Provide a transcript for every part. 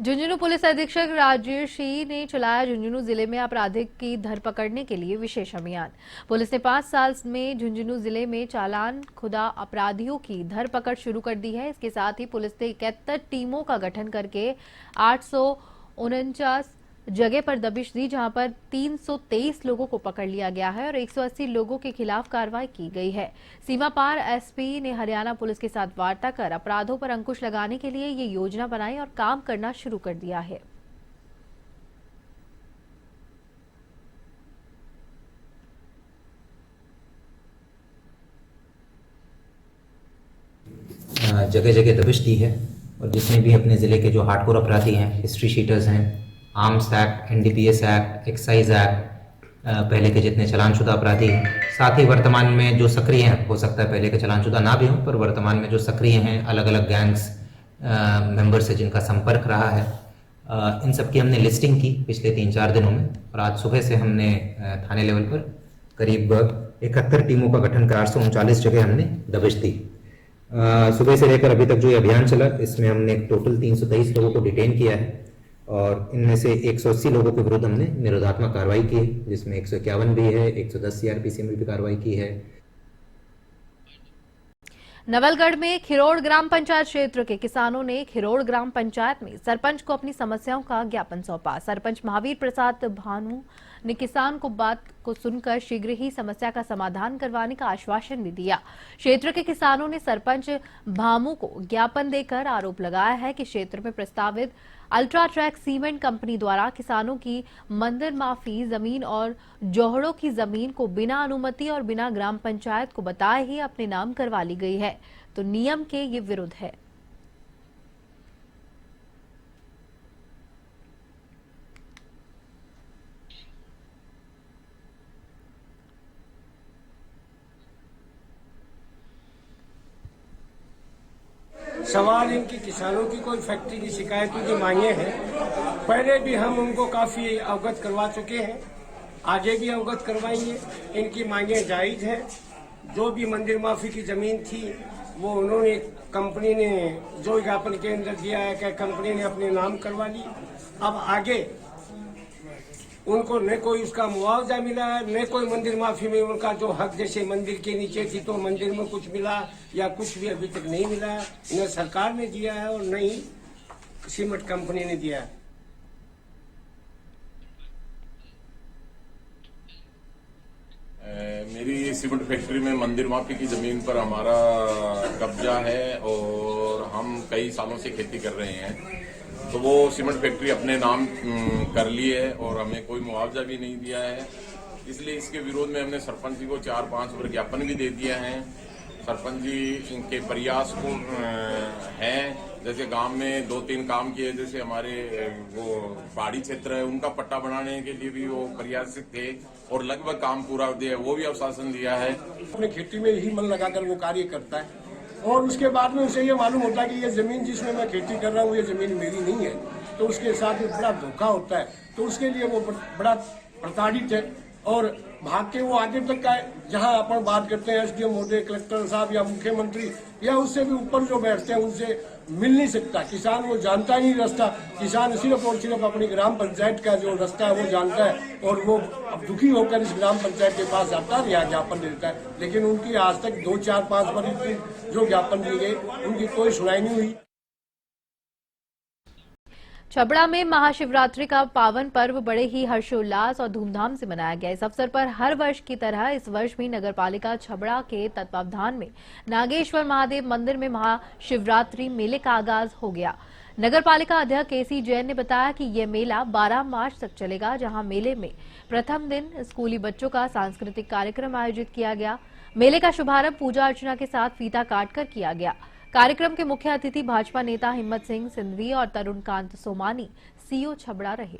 Jhunjhunu police अधीक्षक राजेश सिंह ने चलाया झुंझुनू जिले में आपराधिक की धर पकड़ने के लिए विशेष अभियान। पुलिस ने 5 साल में झुंझुनू जिले में चालान खुदा अपराधियों की धर पकड़ शुरू कर दी है। इसके साथ ही पुलिस ने 71 टीमों का गठन करके 849 जगह पर दबिश दी, जहां पर 323 लोगों को पकड़ लिया गया है और 180 लोगों के खिलाफ कार्रवाई की गई है। सीमा पार एसपी ने हरियाणा पुलिस के साथ वार्ता कर अपराधों पर अंकुश लगाने के लिए ये योजना बनाई और काम करना शुरू कर दिया है। जगह जगह दबिश दी है और जितने भी अपने ज़िले के जो हार्डकोर अपराधी हैं, हिस्ट्री शीटर्स हैं, arms act, NDPS act, excise act, पहले के जितने चालानशुदा अपराधी हैं, साथ ही वर्तमान में जो सक्रिय हैं, हो सकता है पहले के चालानशुदा ना भी हों, पर वर्तमान में जो सक्रिय हैं, अलग अलग गैंग्स मेंबर से जिनका संपर्क रहा है, इन सब की हमने लिस्टिंग की पिछले 3-4 दिनों में और आज सुबह से हमने थाने लेवल पर करीब 71 टीमों का गठन कर 839 जगह हमने दबिश दी। सुबह से लेकर अभी तक जो ये अभियान चला, इसमें हमने टोटल 323 लोगों को डिटेन किया है और इनमें से 180 लोगों के विरुद्ध हमने निरोधात्मक कार्रवाई की है, जिसमें 151 भी है, 110 सीआरपीसी में भी कार्रवाई की है। नवलगढ़ में खिरोड़ ग्राम पंचायत क्षेत्र के किसानों ने खिरोड़ ग्राम पंचायत में सरपंच को अपनी समस्याओं का ज्ञापन सौंपा। सरपंच महावीर प्रसाद भानु ने किसान को बात को सुनकर शीघ्र ही समस्या का समाधान करवाने का आश्वासन भी दिया। क्षेत्र के किसानों ने सरपंच भामू को ज्ञापन देकर आरोप लगाया है कि क्षेत्र में प्रस्तावित अल्ट्राट्रैक सीमेंट कंपनी द्वारा किसानों की मंदिर माफी जमीन और जोहड़ों की जमीन को बिना अनुमति और बिना ग्राम पंचायत को बताए ही अपने नाम करवा ली गई है, तो नियम के ये विरुद्ध है। सवाल इनकी किसानों की कोई फैक्ट्री की शिकायतों की मांगे हैं। पहले भी हम उनको काफी अवगत करवा चुके हैं, आगे भी अवगत करवाएंगे। इनकी मांगे जायज है। जो भी मंदिर माफी की जमीन थी वो उन्होंने कंपनी ने जो ज्ञापन के अंदर दिया है कि कंपनी ने अपने नाम करवा ली। अब आगे उनको न कोई उसका मुआवजा मिला है, न कोई मंदिर माफी में उनका जो हक, जैसे मंदिर के नीचे थी तो मंदिर में कुछ मिला या कुछ भी अभी तक नहीं मिला है। न सरकार ने दिया है और न ही सीमेंट कंपनी ने दिया है। मेरी सीमेंट फैक्ट्री में मंदिर माफी की जमीन पर हमारा कब्जा है और हम कई सालों से खेती कर रहे हैं। तो वो सीमेंट फैक्ट्री अपने नाम कर ली है और हमें कोई मुआवजा भी नहीं दिया है। इसलिए इसके विरोध में हमने सरपंच जी को 4-5 बार ज्ञापन भी दे दिया है। सरपंच जी इनके प्रयास को हैं, जैसे गांव में 2-3 काम किए, जैसे हमारे वो पहाड़ी क्षेत्र है उनका पट्टा बनाने के लिए भी वो प्रयासित थे और लगभग काम पूरा दिया, वो भी आश्वासन दिया है। अपनी खेती में ही मन लगाकर वो कार्य करता है और उसके बाद में उसे ये मालूम होता है कि ये जमीन जिसमें मैं खेती कर रहा हूँ ये जमीन मेरी नहीं है, तो उसके साथ में बड़ा धोखा होता है। तो उसके लिए वो बड़ा प्रताड़ित है और भाग के वो आगे तक का जहां अपन बात करते हैं एसडीएम महोदय, कलेक्टर साहब या मुख्यमंत्री या उससे भी ऊपर जो बैठते हैं उनसे मिल नहीं सकता। किसान वो जानता ही नहीं रास्ता। किसान सिर्फ और सिर्फ अपनी ग्राम पंचायत का जो रास्ता है वो जानता है और वो अब दुखी होकर इस ग्राम पंचायत के पास आता है या ज्ञापन देता है, लेकिन उनकी आज तक 2-4-5 बार जो ज्ञापन दिए गए उनकी कोई सुनाई नहीं हुई। छबड़ा में महाशिवरात्रि का पावन पर्व बड़े ही हर्षोल्लास और धूमधाम से मनाया गया। इस अवसर पर हर वर्ष की तरह इस वर्ष भी नगरपालिका छबड़ा के तत्वावधान में नागेश्वर महादेव मंदिर में महाशिवरात्रि मेले का आगाज हो गया। नगरपालिका अध्यक्ष केसी जैन ने बताया कि यह मेला 12 मार्च तक चलेगा, जहां मेले में प्रथम दिन स्कूली बच्चों का सांस्कृतिक कार्यक्रम आयोजित किया गया। मेले का शुभारंभ पूजा अर्चना के साथ फीता काटकर किया गया। कार्यक्रम के मुख्य अतिथि भाजपा नेता हिम्मत सिंह सिंधवी और तरुणकांत सोमानी सीओ छबड़ा रहे।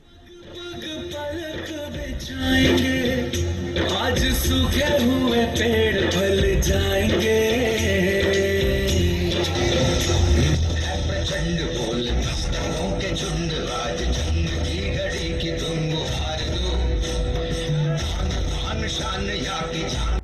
आज सूखे हुए पेड़ फल जाएंगे, प्रचंड बोल के झुंड, आज जंग की घड़ी की तुम बुहार दो, शान शान या की जान।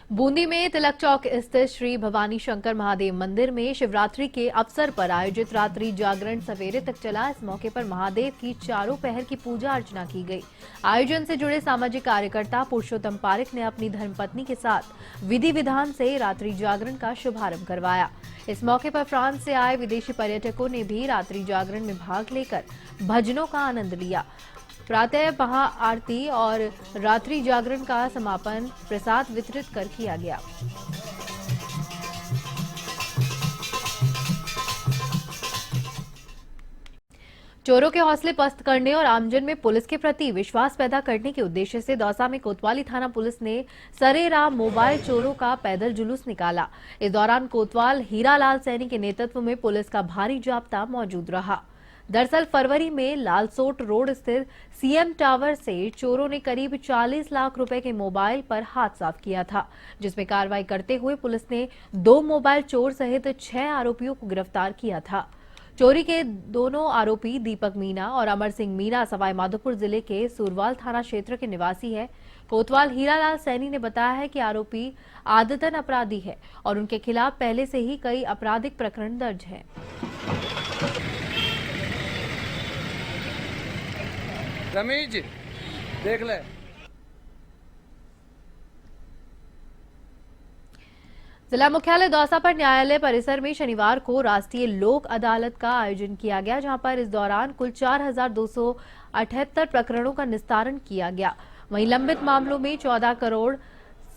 बूंदी में तिलक चौक स्थित श्री भवानी शंकर महादेव मंदिर में शिवरात्रि के अवसर पर आयोजित रात्रि जागरण सवेरे तक चला। इस मौके पर महादेव की चारों पहर की पूजा अर्चना की गई। आयोजन से जुड़े सामाजिक कार्यकर्ता पुरुषोत्तम पारिक ने अपनी धर्मपत्नी के साथ विधि विधान से रात्रि जागरण का शुभारंभ करवाया। इस मौके पर फ्रांस से आए विदेशी पर्यटकों ने भी रात्रि जागरण में भाग लेकर भजनों का आनंद लिया। प्रातः महाआरती और रात्रि जागरण का समापन प्रसाद वितरित कर किया गया। चोरों के हौसले पस्त करने और आमजन में पुलिस के प्रति विश्वास पैदा करने के उद्देश्य से दौसा में कोतवाली थाना पुलिस ने सरेराम मोबाइल चोरों का पैदल जुलूस निकाला। इस दौरान कोतवाल हीरालाल सैनी के नेतृत्व में पुलिस का भारी जाब्ता मौजूद रहा। दरअसल फरवरी में लालसोट रोड स्थित सीएम टावर से चोरों ने करीब 40 लाख रुपए के मोबाइल पर हाथ साफ किया था, जिसमें कार्रवाई करते हुए पुलिस ने 2 मोबाइल चोर सहित 6 आरोपियों को गिरफ्तार किया था। चोरी के दोनों आरोपी दीपक मीणा और अमर सिंह मीणा सवाई माधोपुर जिले के सुरवाल थाना क्षेत्र के निवासी है। कोतवाल हीरालाल सैनी ने बताया है कि आरोपी आदतन अपराधी है और उनके खिलाफ पहले से ही कई आपराधिक प्रकरण दर्ज है। रमेश जी देख ले। जिला मुख्यालय दौसा पर न्यायालय परिसर में शनिवार को राष्ट्रीय लोक अदालत का आयोजन किया गया, जहां पर इस दौरान कुल 4,278 प्रकरणों का निस्तारण किया गया। वहीं लंबित मामलों में 14 करोड़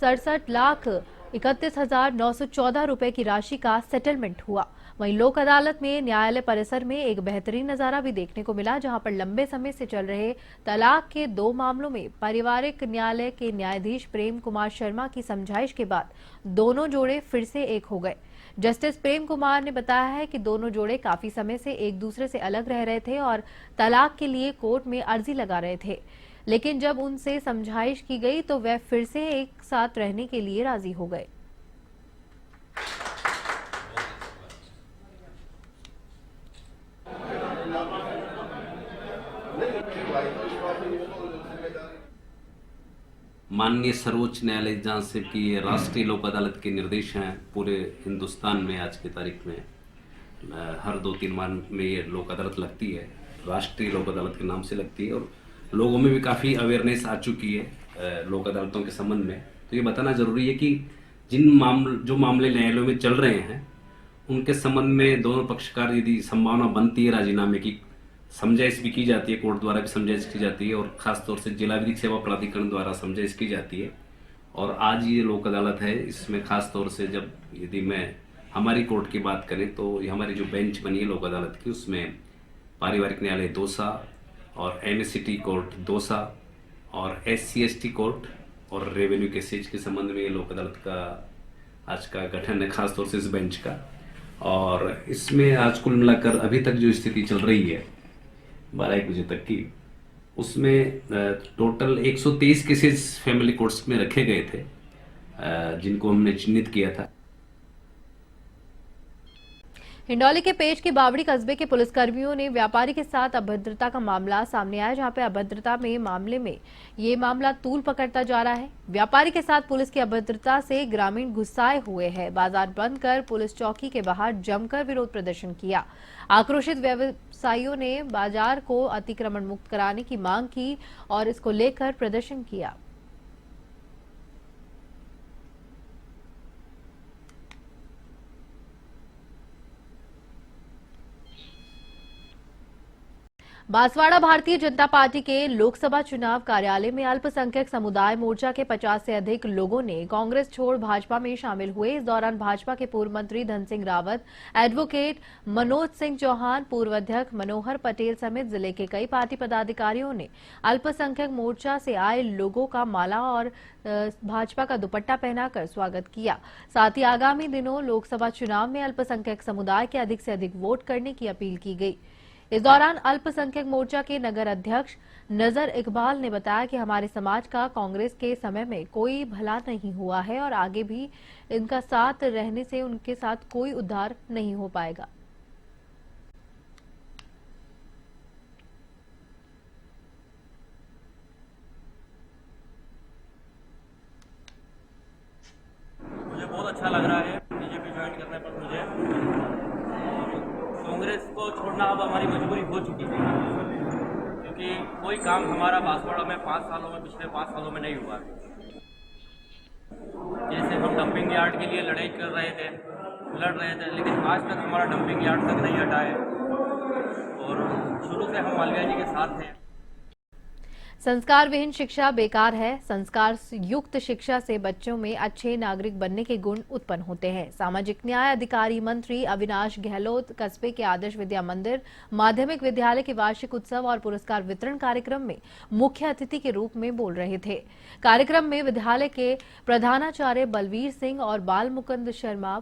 67 लाख 31,914 रुपए की राशि का सेटलमेंट हुआ। वहीं लोक अदालत में न्यायालय परिसर में एक बेहतरीन नजारा भी देखने को मिला, जहां पर लंबे समय से चल रहे तलाक के 2 मामलों में पारिवारिक न्यायालय के न्यायाधीश प्रेम कुमार शर्मा की समझाइश के बाद दोनों जोड़े फिर से एक हो गए। जस्टिस प्रेम कुमार ने बताया है कि दोनों जोड़े काफी समय से एक दूसरे से अलग रह रहे थे और तलाक के लिए कोर्ट में अर्जी लगा रहे थे, लेकिन जब उनसे समझाइश की गई तो वह फिर से एक साथ रहने के लिए राजी हो गए। माननीय सर्वोच्च न्यायालय जहाँ से कि ये राष्ट्रीय लोक अदालत के निर्देश हैं पूरे हिंदुस्तान में। आज की तारीख में हर 2-3 माह में ये लोक अदालत लगती है, राष्ट्रीय लोक अदालत के नाम से लगती है और लोगों में भी काफ़ी अवेयरनेस आ चुकी है लोक अदालतों के संबंध में। तो ये बताना जरूरी है कि जो मामले न्यायालयों में चल रहे हैं उनके संबंध में दोनों पक्षकार यदि संभावना बनती है राजीनामे की, समझाइश भी की जाती है, कोर्ट द्वारा भी समझाइश की जाती है और खासतौर से जिला विधिक सेवा प्राधिकरण द्वारा समझाइश की जाती है। और आज ये लोक अदालत है, इसमें खास तौर से जब यदि मैं हमारी कोर्ट की बात करें तो ये हमारी जो बेंच बनी है लोक अदालत की, उसमें पारिवारिक न्यायालय दौसा और एमएससीटी कोर्ट दौसा और SC/ST कोर्ट और रेवेन्यू केसेज के संबंध में ये लोक अदालत का आज का गठन है, खासतौर से इस बेंच का। और इसमें आज कुल मिलाकर अभी तक जो स्थिति चल रही है 12-1 बजे तक की, उसमें टोटल 123 केसेस फैमिली कोर्ट्स में रखे गए थे जिनको हमने चिन्हित किया था। हिंडौली के पेश के बावड़ी कस्बे के पुलिसकर्मियों ने व्यापारी के साथ अभद्रता का मामला सामने आया, जहां पे अभद्रता में मामले में ये मामला तूल पकड़ता जा रहा है। व्यापारी के साथ पुलिस की अभद्रता से ग्रामीण गुस्साए हुए हैं। बाजार बंद कर पुलिस चौकी के बाहर जमकर विरोध प्रदर्शन किया। आक्रोशित व्यवसायियों ने बाजार को अतिक्रमण मुक्त कराने की मांग की और इसको लेकर प्रदर्शन किया। बांसवाड़ा भारतीय जनता पार्टी के लोकसभा चुनाव कार्यालय में अल्पसंख्यक समुदाय मोर्चा के 50 से अधिक लोगों ने कांग्रेस छोड़ भाजपा में शामिल हुए। इस दौरान भाजपा के पूर्व मंत्री धन सिंह रावत, एडवोकेट मनोज सिंह चौहान, पूर्व अध्यक्ष मनोहर पटेल समेत जिले के कई पार्टी पदाधिकारियों ने अल्पसंख्यक मोर्चा से आए लोगों का माला और भाजपा का दुपट्टा पहनाकर स्वागत किया। साथ ही आगामी दिनों लोकसभा चुनाव में अल्पसंख्यक समुदाय के अधिक से अधिक वोट करने की अपील की गई। इस दौरान अल्पसंख्यक मोर्चा के नगर अध्यक्ष नजर इकबाल ने बताया कि हमारे समाज का कांग्रेस के समय में कोई भला नहीं हुआ है और आगे भी इनका साथ रहने से उनके साथ कोई उद्धार नहीं हो पाएगा। है। कांग्रेस को छोड़ना अब हमारी मजबूरी हो चुकी है, क्योंकि कोई काम हमारा बांसवाड़ा में 5 सालों में, पिछले 5 सालों में नहीं हुआ है। जैसे हम डंपिंग यार्ड के लिए लड़ रहे थे, लेकिन आज तक हमारा डंपिंग यार्ड तक नहीं हटा है और शुरू से हम मालवीय जी के साथ हैं। संस्कार विहीन शिक्षा बेकार है। संस्कार युक्त शिक्षा से बच्चों में अच्छे नागरिक बनने के गुण उत्पन्न होते हैं। सामाजिक न्याय अधिकारी मंत्री अविनाश गहलोत कस्बे के आदर्श विद्या मंदिर माध्यमिक विद्यालय के वार्षिक उत्सव और पुरस्कार वितरण कार्यक्रम में मुख्य अतिथि के रूप में बोल रहे थे। कार्यक्रम में विद्यालय के प्रधानाचार्य बलवीर सिंह और बाल मुकुंद शर्मा,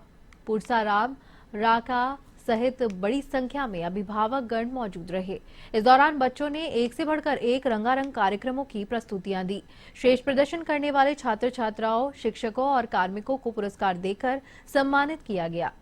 पुरसाराम राका सहित बड़ी संख्या में अभिभावक गण मौजूद रहे। इस दौरान बच्चों ने एक से बढ़कर एक रंगारंग कार्यक्रमों की प्रस्तुतियां दी। श्रेष्ठ प्रदर्शन करने वाले छात्र छात्राओं, शिक्षकों और कार्मिकों को पुरस्कार देकर सम्मानित किया गया।